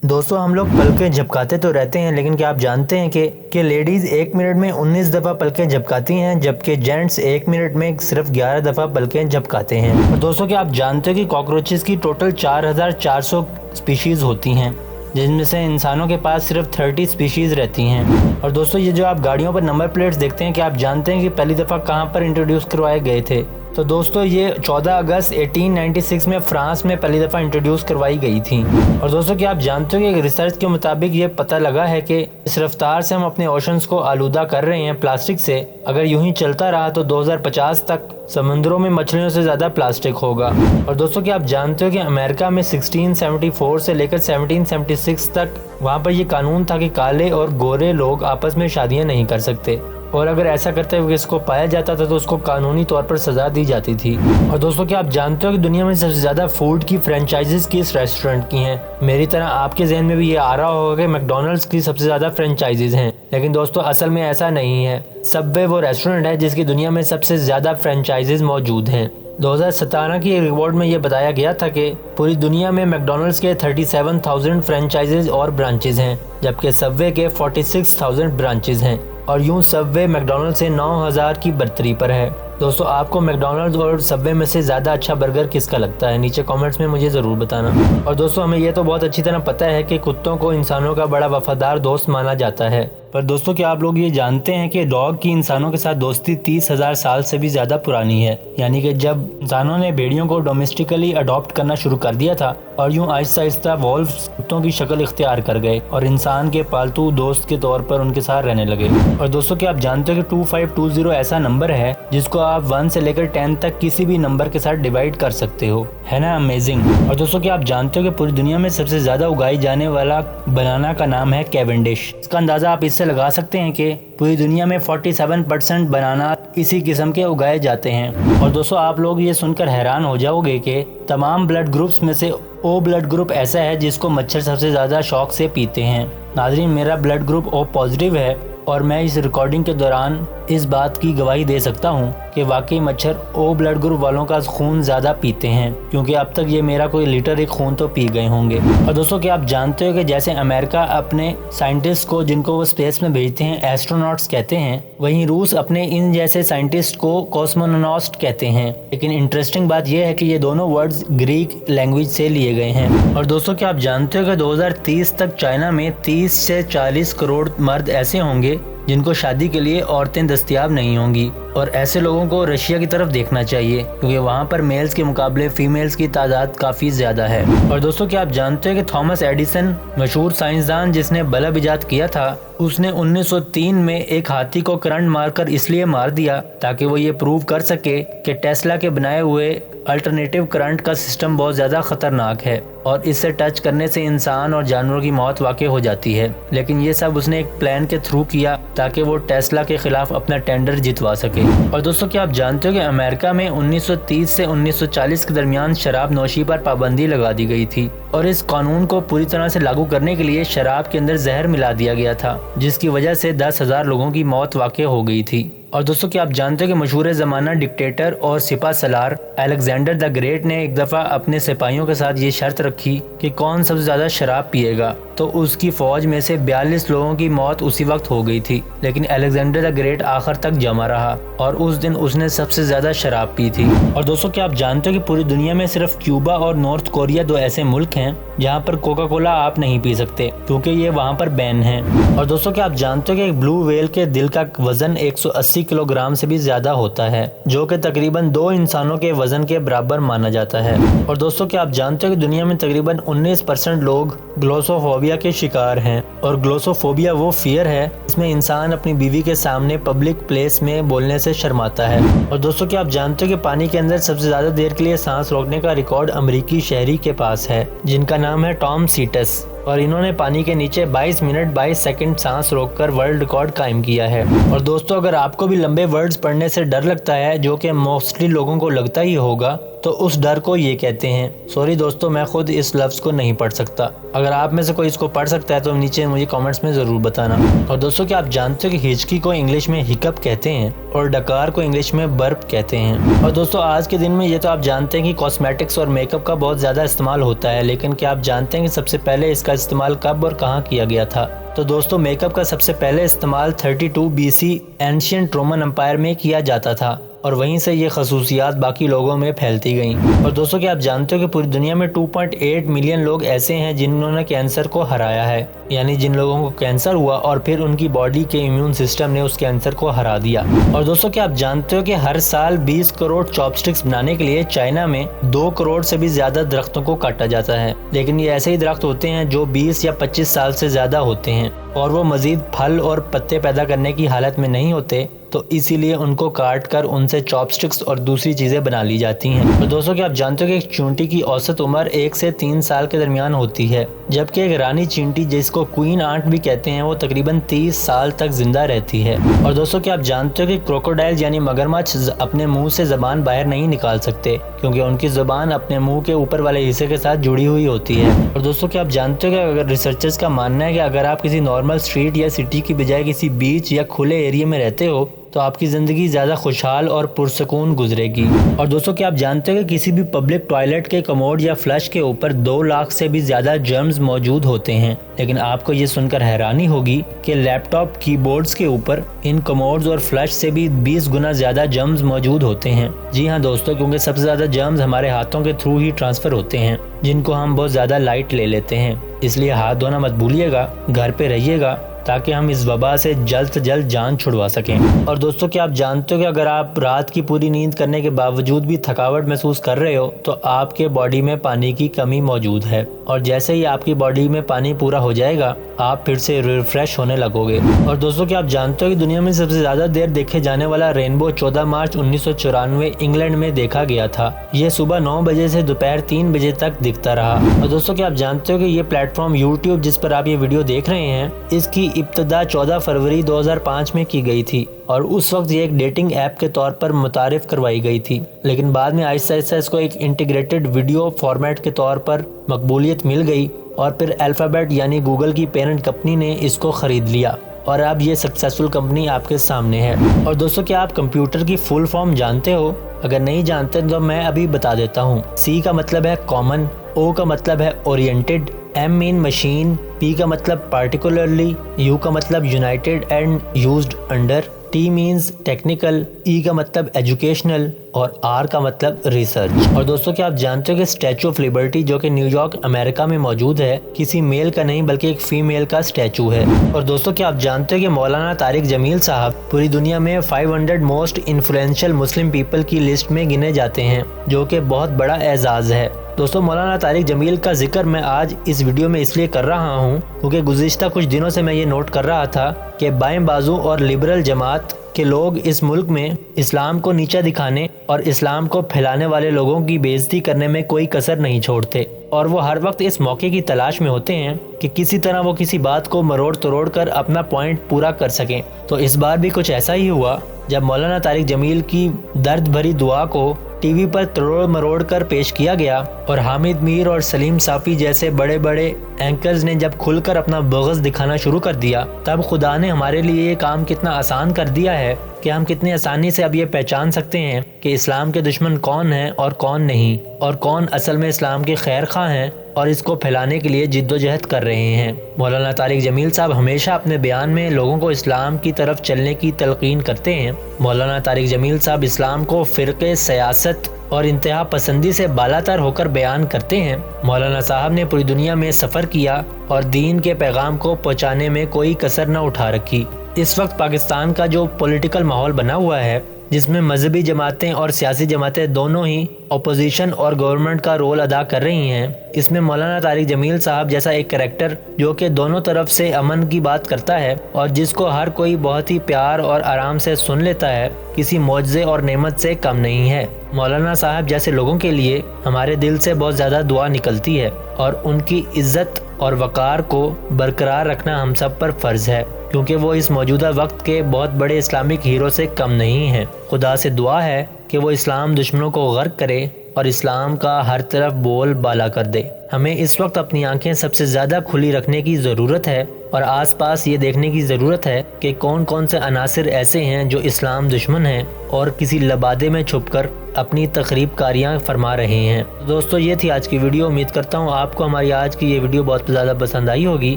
दोस्तों हम लोग पलकें झपकाते तो रहते हैं, लेकिन क्या आप जानते हैं कि लेडीज़ 1 मिनट में 19 दफ़ा पलकें झपकाती हैं, जबकि जेंट्स 1 मिनट में सिर्फ 11 दफ़ा पलकें झपकाते हैं। और दोस्तों क्या आप जानते हो कि कॉकरोचेस की टोटल 4400 स्पीशीज़ होती हैं, जिनमें से इंसानों के पास सिर्फ 30 स्पीशीज़ रहती हैं। और दोस्तों ये जो आप गाड़ियों पर नंबर प्लेट्स देखते हैं, कि आप जानते हैं कि पहली दफ़ा कहाँ पर इंट्रोड्यूस करवाए गए थे? तो दोस्तों ये 14 अगस्त 1896 में फ्रांस में पहली दफ़ा इंट्रोड्यूस करवाई गई थी। और दोस्तों क्या आप जानते हो कि रिसर्च के मुताबिक ये पता लगा है कि इस रफ्तार से हम अपने ओशंस को आलूदा कर रहे हैं प्लास्टिक से, अगर यूं ही चलता रहा तो 2050 तक समुद्रों में मछलियों से ज़्यादा प्लास्टिक होगा। और दोस्तों क्या आप जानते हो कि अमेरिका में 1674 से लेकर 1776 तक वहाँ पर यह कानून था कि काले और गोरे लोग आपस में शादियाँ नहीं कर सकते, और अगर ऐसा करते हुए किसको पाया जाता था तो उसको कानूनी तौर पर सजा दी जाती थी। और दोस्तों क्या आप जानते हो कि दुनिया में सबसे ज़्यादा फूड की फ्रेंचाइजीज किस रेस्टोरेंट की हैं? मेरी तरह आपके जहन में भी ये आ रहा होगा कि मैकडॉनल्ड्स की सबसे ज़्यादा फ्रेंचाइजीज हैं, लेकिन दोस्तों असल में ऐसा नहीं है। सबवे वो रेस्टोरेंट है जिसकी दुनिया में सबसे ज़्यादा फ्रेंचाइजीज मौजूद हैं। 2017 की एक रिपोर्ट में ये बताया गया था कि पूरी दुनिया में मैकडॉनल्ड्स के 37,000 फ्रेंचाइजीज और ब्रांचेज हैं, जबकि सबवे के 46,000 ब्रांचेज हैं। और यूं सबवे मैकडॉनल्ड्स से 9,000 की बर्तरी पर है। दोस्तों आपको मैकडॉनल्ड्स और सबवे में से ज़्यादा अच्छा बर्गर किसका लगता है? नीचे कमेंट्स में मुझे ज़रूर बताना। और दोस्तों हमें यह तो बहुत अच्छी तरह पता है कि कुत्तों को इंसानों का बड़ा वफादार दोस्त माना जाता है, पर दोस्तों क्या आप लोग ये जानते हैं कि डॉग की इंसानों के साथ दोस्ती 30,000 साल से भी ज़्यादा पुरानी है? यानी कि जब इंसानों ने भेड़ियों को डोमेस्टिकली अडॉप्ट करना शुरू कर दिया था और यूं आहिस्ता आहिस्ता वॉल्व्स कुत्तों की शक्ल इख्तियार कर गए और इंसान के पालतू दोस्त के तौर पर उनके साथ रहने लगे। और दोस्तों क्या आप जानते हो कि 2520 ऐसा नंबर है जिसको आप 1 से लेकर 10 तक किसी भी नंबर के साथ डिवाइड कर सकते हो? है ना अमेजिंग। और दोस्तों क्या आप जानते हो कि पूरी दुनिया में सबसे ज्यादा उगाई जाने वाला बनाना का नाम है कैवेंडिश। इसका अंदाजा आप इससे लगा सकते हैं कि पूरी दुनिया में 47% बनाना इसी किस्म के उगाए जाते हैं। और दोस्तों आप लोग ये सुनकर हैरान हो जाओगे कि तमाम ब्लड ग्रुप्स में से ओ ब्लड ग्रुप ऐसा है जिसको मच्छर सबसे ज्यादा शौक से पीते हैं। नाज़रीन मेरा ब्लड ग्रुप ओ पॉजिटिव है और मैं इस रिकॉर्डिंग के दौरान इस बात की गवाही दे सकता हूँ कि वाकई मच्छर ओ ब्लड ग्रुप वालों का खून ज़्यादा पीते हैं, क्योंकि अब तक ये मेरा कोई लीटर एक खून तो पी गए होंगे। और दोस्तों क्या आप जानते हो कि जैसे अमेरिका अपने साइंटिस्ट को जिनको वो स्पेस में भेजते हैं एस्ट्रोनॉट्स कहते हैं, वहीं रूस अपने इन जैसे साइंटिस्ट को कॉस्मोनॉस्ट कहते हैं। लेकिन इंटरेस्टिंग बात यह है कि ये दोनों वर्ड्स ग्रीक लैंग्वेज से लिए गए हैं। और दोस्तों क्या आप जानते हो कि 2030 तक चाइना में 30 से 40 करोड़ मर्द ऐसे होंगे जिनको शादी के लिए औरतें दस्तयाब नहीं होंगी, और ऐसे लोगों को रशिया की तरफ देखना चाहिए क्योंकि वहाँ पर मेल्स के मुकाबले फीमेल्स की तादाद काफ़ी ज़्यादा है। और दोस्तों क्या आप जानते हैं कि थॉमस एडिसन मशहूर साइंसदान जिसने बल्ब इजाद किया था, उसने 1903 में एक हाथी को करंट मारकर इसलिए मार दिया ताकि वो ये प्रूव कर सके कि टेस्ला के बनाए हुए अल्टरनेटिव करंट का सिस्टम बहुत ज़्यादा खतरनाक है और इससे टच करने से इंसान और जानवरों की मौत वाक़ई हो जाती है। लेकिन ये सब उसने एक प्लान के थ्रू किया ताकि वो टेस्ला के खिलाफ अपना टेंडर जितवा सके। और दोस्तों क्या आप जानते हो कि अमेरिका में 1930 से 1940 के दरमियान शराब नोशी पर पाबंदी लगा दी गई थी और इस कानून को पूरी तरह से लागू करने के लिए शराब के अंदर जहर मिला दिया गया था, जिसकी वजह से 10,000 लोगों की मौत वाक़ई हो गई थी। और दोस्तों क्या आप जानते हो कि मशहूर ज़माना डिक्टेटर और सिपा सलार अलेक्जेंडर द ग्रेट ने एक दफ़ा अपने सिपाहियों के साथ ये शर्त रखी कि कौन सबसे ज़्यादा शराब पिएगा, तो उसकी फ़ौज में से 42 लोगों की मौत उसी वक्त हो गई थी। लेकिन अलेक्जेंडर द ग्रेट आखिर तक जमा रहा और उस दिन उसने सबसे ज़्यादा शराब पी थी। और दोस्तों क्या आप जानते हो कि पूरी दुनिया में सिर्फ क्यूबा और नॉर्थ कोरिया दो ऐसे मुल्क हैं जहाँ पर कोका कोला आप नहीं पी सकते क्योंकि ये वहाँ पर बैन है। और दोस्तों क्या आप जानते हो कि एक ब्लू व्हेल के दिल का वजन 180 किलोग्राम से भी ज्यादा होता है, जो कि तकरीबन 2 इंसानों के वजन के बराबर माना जाता है। और दोस्तों क्या आप जानते हो कि दुनिया में तकरीबन 19% लोग ग्लोसोफोबिया के शिकार हैं, और ग्लोसोफोबिया वो फियर है इसमें इंसान अपनी बीवी के सामने पब्लिक प्लेस में बोलने से शर्माता है। और दोस्तों क्या आप जानते हो कि पानी के अंदर सबसे ज्यादा देर के लिए सांस रोकने का रिकॉर्ड अमेरिकी शहरी के पास है जिनका नाम है टॉम सीटस, और इन्होंने पानी के नीचे 22 मिनट 22 सेकंड सांस रोककर वर्ल्ड रिकॉर्ड कायम किया है। और दोस्तों अगर आपको भी लंबे वर्ड्स पढ़ने से डर लगता है, जो कि मोस्टली लोगों को लगता ही होगा, तो उस डर को ये कहते हैं। सॉरी दोस्तों, मैं खुद इस लफ्ज़ को नहीं पढ़ सकता। अगर आप में से कोई इसको पढ़ सकता है तो नीचे मुझे कमेंट्स में ज़रूर बताना। और दोस्तों, क्या आप जानते हो कि हिचकी को इंग्लिश में हिकअप कहते हैं और डकार को इंग्लिश में बर्प कहते हैं। और दोस्तों, आज के दिन में ये तो आप जानते हैं कि कॉस्मेटिक्स और मेकअप का बहुत ज़्यादा इस्तेमाल होता है, लेकिन क्या आप जानते हैं कि सबसे पहले इसका इस्तेमाल कब और कहाँ किया गया था? तो दोस्तों, मेकअप का सबसे पहले इस्तेमाल 32 BC एंशिएंट रोमन एम्पायर में किया जाता था और वहीं से ये खसूसियात बाकी लोगों में फैलती गईं। और दोस्तों, क्या आप जानते हो कि पूरी दुनिया में 2.8 मिलियन लोग ऐसे हैं जिन्होंने कैंसर को हराया है, यानी जिन लोगों को कैंसर हुआ और फिर उनकी बॉडी के इम्यून सिस्टम ने उस कैंसर को हरा दिया। और दोस्तों, क्या आप जानते हो कि हर साल 20 करोड़ चॉपस्टिक्स बनाने के लिए चाइना में 2 करोड़ से भी ज्यादा दरख्तों को काटा जाता है, लेकिन ये ऐसे ही दरख्त होते हैं जो 20 या 25 साल से ज्यादा होते हैं और वो मजीद फल और पत्ते पैदा करने की हालत में नहीं होते, तो इसीलिए उनको काट कर उनसे चॉपस्टिक्स और दूसरी चीज़ें बना ली जाती हैं। तो दोस्तों, क्या आप जानते हो कि एक चींटी की औसत उम्र 1 से 3 साल के दरमियान होती है, जबकि एक रानी चींटी जिसको क्वीन आंट भी कहते हैं वो तकरीबन 30 साल तक जिंदा रहती है। और दोस्तों, क्या आप जानते हो कि क्रोकोडाइल यानी मगरमच्छ अपने मुंह से जबान बाहर नहीं निकाल सकते क्योंकि उनकी जुबान अपने मुंह के ऊपर वाले हिस्से के साथ जुड़ी हुई होती है। और दोस्तों, क्या आप जानते हो कि अगर रिसर्चर्स का मानना है कि अगर आप किसी नॉर्मल स्ट्रीट या सिटी की बजाय किसी बीच या खुले एरिया में रहते हो तो आपकी ज़िंदगी ज़्यादा खुशहाल और पुरसकून गुजरेगी। और दोस्तों, क्या आप जानते हो कि किसी भी पब्लिक टॉयलेट के कमोड या फ्लश के ऊपर 2 लाख से भी ज़्यादा जर्म्स मौजूद होते हैं, लेकिन आपको ये सुनकर हैरानी होगी कि लैपटॉप कीबोर्ड्स के ऊपर इन कमोड्स और फ्लश से भी 20 गुना ज़्यादा जर्म्स मौजूद होते हैं। जी हाँ दोस्तों, क्योंकि सबसे ज़्यादा जर्म्स हमारे हाथों के थ्रू ही ट्रांसफ़र होते हैं, जिनको हम बहुत ज़्यादा लाइट ले लेते हैं। इसलिए हाथ धोना मत भूलिएगा, घर पे रहिएगा ताकि हम इस वबा से जल्द से जल्द जान छुड़वा सकें। और दोस्तों, क्या आप जानते हो कि अगर आप रात की पूरी नींद करने के बावजूद भी थकावट महसूस कर रहे हो तो आपके बॉडी में पानी की कमी मौजूद है, और जैसे ही आपकी बॉडी में पानी पूरा हो जाएगा आप फिर से रिफ्रेश होने लगोगे। और दोस्तों, क्या आप जानते हो कि दुनिया में सबसे ज्यादा देर देखे जाने वाला रेनबो 14 मार्च 1994 इंग्लैंड में देखा गया था। ये सुबह 9 बजे से दोपहर 3 बजे तक दिखता रहा। और दोस्तों, क्या आप जानते हो कि ये प्लेटफॉर्म यूट्यूब जिस पर आप ये वीडियो देख रहे हैं, इसकी इब्तिदा 14 फरवरी 2005 में की गई थी और उस वक्त ये एक डेटिंग ऐप के तौर पर मुतारिफ करवाई गई थी, लेकिन बाद में आहिस्ता आहिस्ता इसको एक इंटीग्रेटेड वीडियो फॉर्मेट के तौर पर मकबूलियत मिल गई और फिर अल्फ़ाबेट यानी गूगल की पेरेंट कंपनी ने इसको ख़रीद लिया और अब ये सक्सेसफुल कंपनी आपके सामने है। और दोस्तों, क्या आप कंप्यूटर की फुल फॉर्म जानते हो? अगर नहीं जानते तो मैं अभी बता देता हूँ। C का मतलब है कॉमन, O का मतलब है oriented, M mean machine, P का मतलब पार्टिकुलरली, U का मतलब United and used under, T means technical, E का मतलब एजुकेशनल और R का मतलब रिसर्च। और दोस्तों, क्या आप जानते हो कि स्टैचू ऑफ लिबर्टी जो कि न्यूयॉर्क अमेरिका में मौजूद है किसी मेल का नहीं बल्कि एक फीमेल का स्टैचू है। और दोस्तों, क्या आप जानते हो कि मौलाना तारिक जमील साहब पूरी दुनिया में 500 मोस्ट इन्फ्लुएंशियल मुस्लिम पीपल की लिस्ट में गिने जाते हैं, जो कि बहुत बड़ा एजाज़ है। दोस्तों, मौलाना तारिक जमील का जिक्र मैं आज इस वीडियो में इसलिए कर रहा हूँ क्योंकि गुज़िश्ता कुछ दिनों से मैं ये नोट कर रहा था कि बाएं बाजू और लिबरल जमात के लोग इस मुल्क में इस्लाम को नीचा दिखाने और इस्लाम को फैलाने वाले लोगों की बेइज्जती करने में कोई कसर नहीं छोड़ते, और वो हर वक्त इस मौके की तलाश में होते हैं कि किसी तरह वो किसी बात को मरोड़ तरोड़ कर अपना पॉइंट पूरा कर सकें। तो इस बार भी कुछ ऐसा ही हुआ जब मौलाना तारिक जमील की दर्द भरी दुआ को टीवी पर तरोड़ मरोड़ कर पेश किया गया और हामिद मीर और सलीम साफ़ी जैसे बड़े बड़े एंकर्स ने जब खुलकर अपना बग़ज़ दिखाना शुरू कर दिया, तब खुदा ने हमारे लिए ये काम कितना आसान कर दिया है कि हम कितनी आसानी से अब ये पहचान सकते हैं कि इस्लाम के दुश्मन कौन हैं और कौन नहीं, और कौन असल में इस्लाम के खैर ख़्वाह हैं और इसको फैलाने के लिए जिद्दोजहद कर रहे हैं। मौलाना तारिक जमील साहब हमेशा अपने बयान में लोगों को इस्लाम की तरफ चलने की तलकीन करते हैं। मौलाना तारिक जमील साहब इस्लाम को फ़िरक़े, सियासत और इंतहा पसंदी से बालातर होकर बयान करते हैं। मौलाना साहब ने पूरी दुनिया में सफ़र किया और दीन के पैगाम को पहुँचाने में कोई कसर न उठा रखी। इस वक्त पाकिस्तान का जो पॉलिटिकल माहौल बना हुआ है, जिसमें मजहबी जमातें और सियासी जमातें दोनों ही अपोजिशन और गवर्नमेंट का रोल अदा कर रही हैं, इसमें मौलाना तारिक जमील साहब जैसा एक कैरेक्टर जो कि दोनों तरफ से अमन की बात करता है और जिसको हर कोई बहुत ही प्यार और आराम से सुन लेता है, किसी मौजज़े और नेमत से कम नहीं है। मौलाना साहब जैसे लोगों के लिए हमारे दिल से बहुत ज़्यादा दुआ निकलती है और उनकी इज्जत और वक़ार को बरकरार रखना हम सब पर फ़र्ज़ है, क्योंकि वो इस मौजूदा वक्त के बहुत बड़े इस्लामिक हीरो से कम नहीं हैं। खुदा से दुआ है कि वो इस्लाम दुश्मनों को गर्क करे और इस्लाम का हर तरफ बोल बाला कर दे। हमें इस वक्त अपनी आंखें सबसे ज़्यादा खुली रखने की ज़रूरत है और आसपास ये देखने की ज़रूरत है कि कौन कौन से अनासिर ऐसे हैं जो इस्लाम दुश्मन हैं और किसी लबादे में छुपकर अपनी तखरीब कारियाँ फरमा रहे हैं। दोस्तों, ये थी आज की वीडियो। उम्मीद करता हूँ आपको हमारी आज की ये वीडियो बहुत ज़्यादा पसंद आई होगी।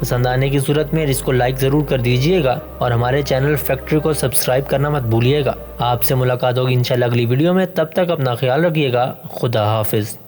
पसंद आने की सूरत में इसको लाइक ज़रूर कर दीजिएगा और हमारे चैनल फैक्ट्री को सब्सक्राइब करना मत भूलिएगा। आपसे मुलाकात होगी इंशाल्लाह अगली वीडियो में। तब तक अपना ख्याल रखिएगा। खुदा हाफिज़।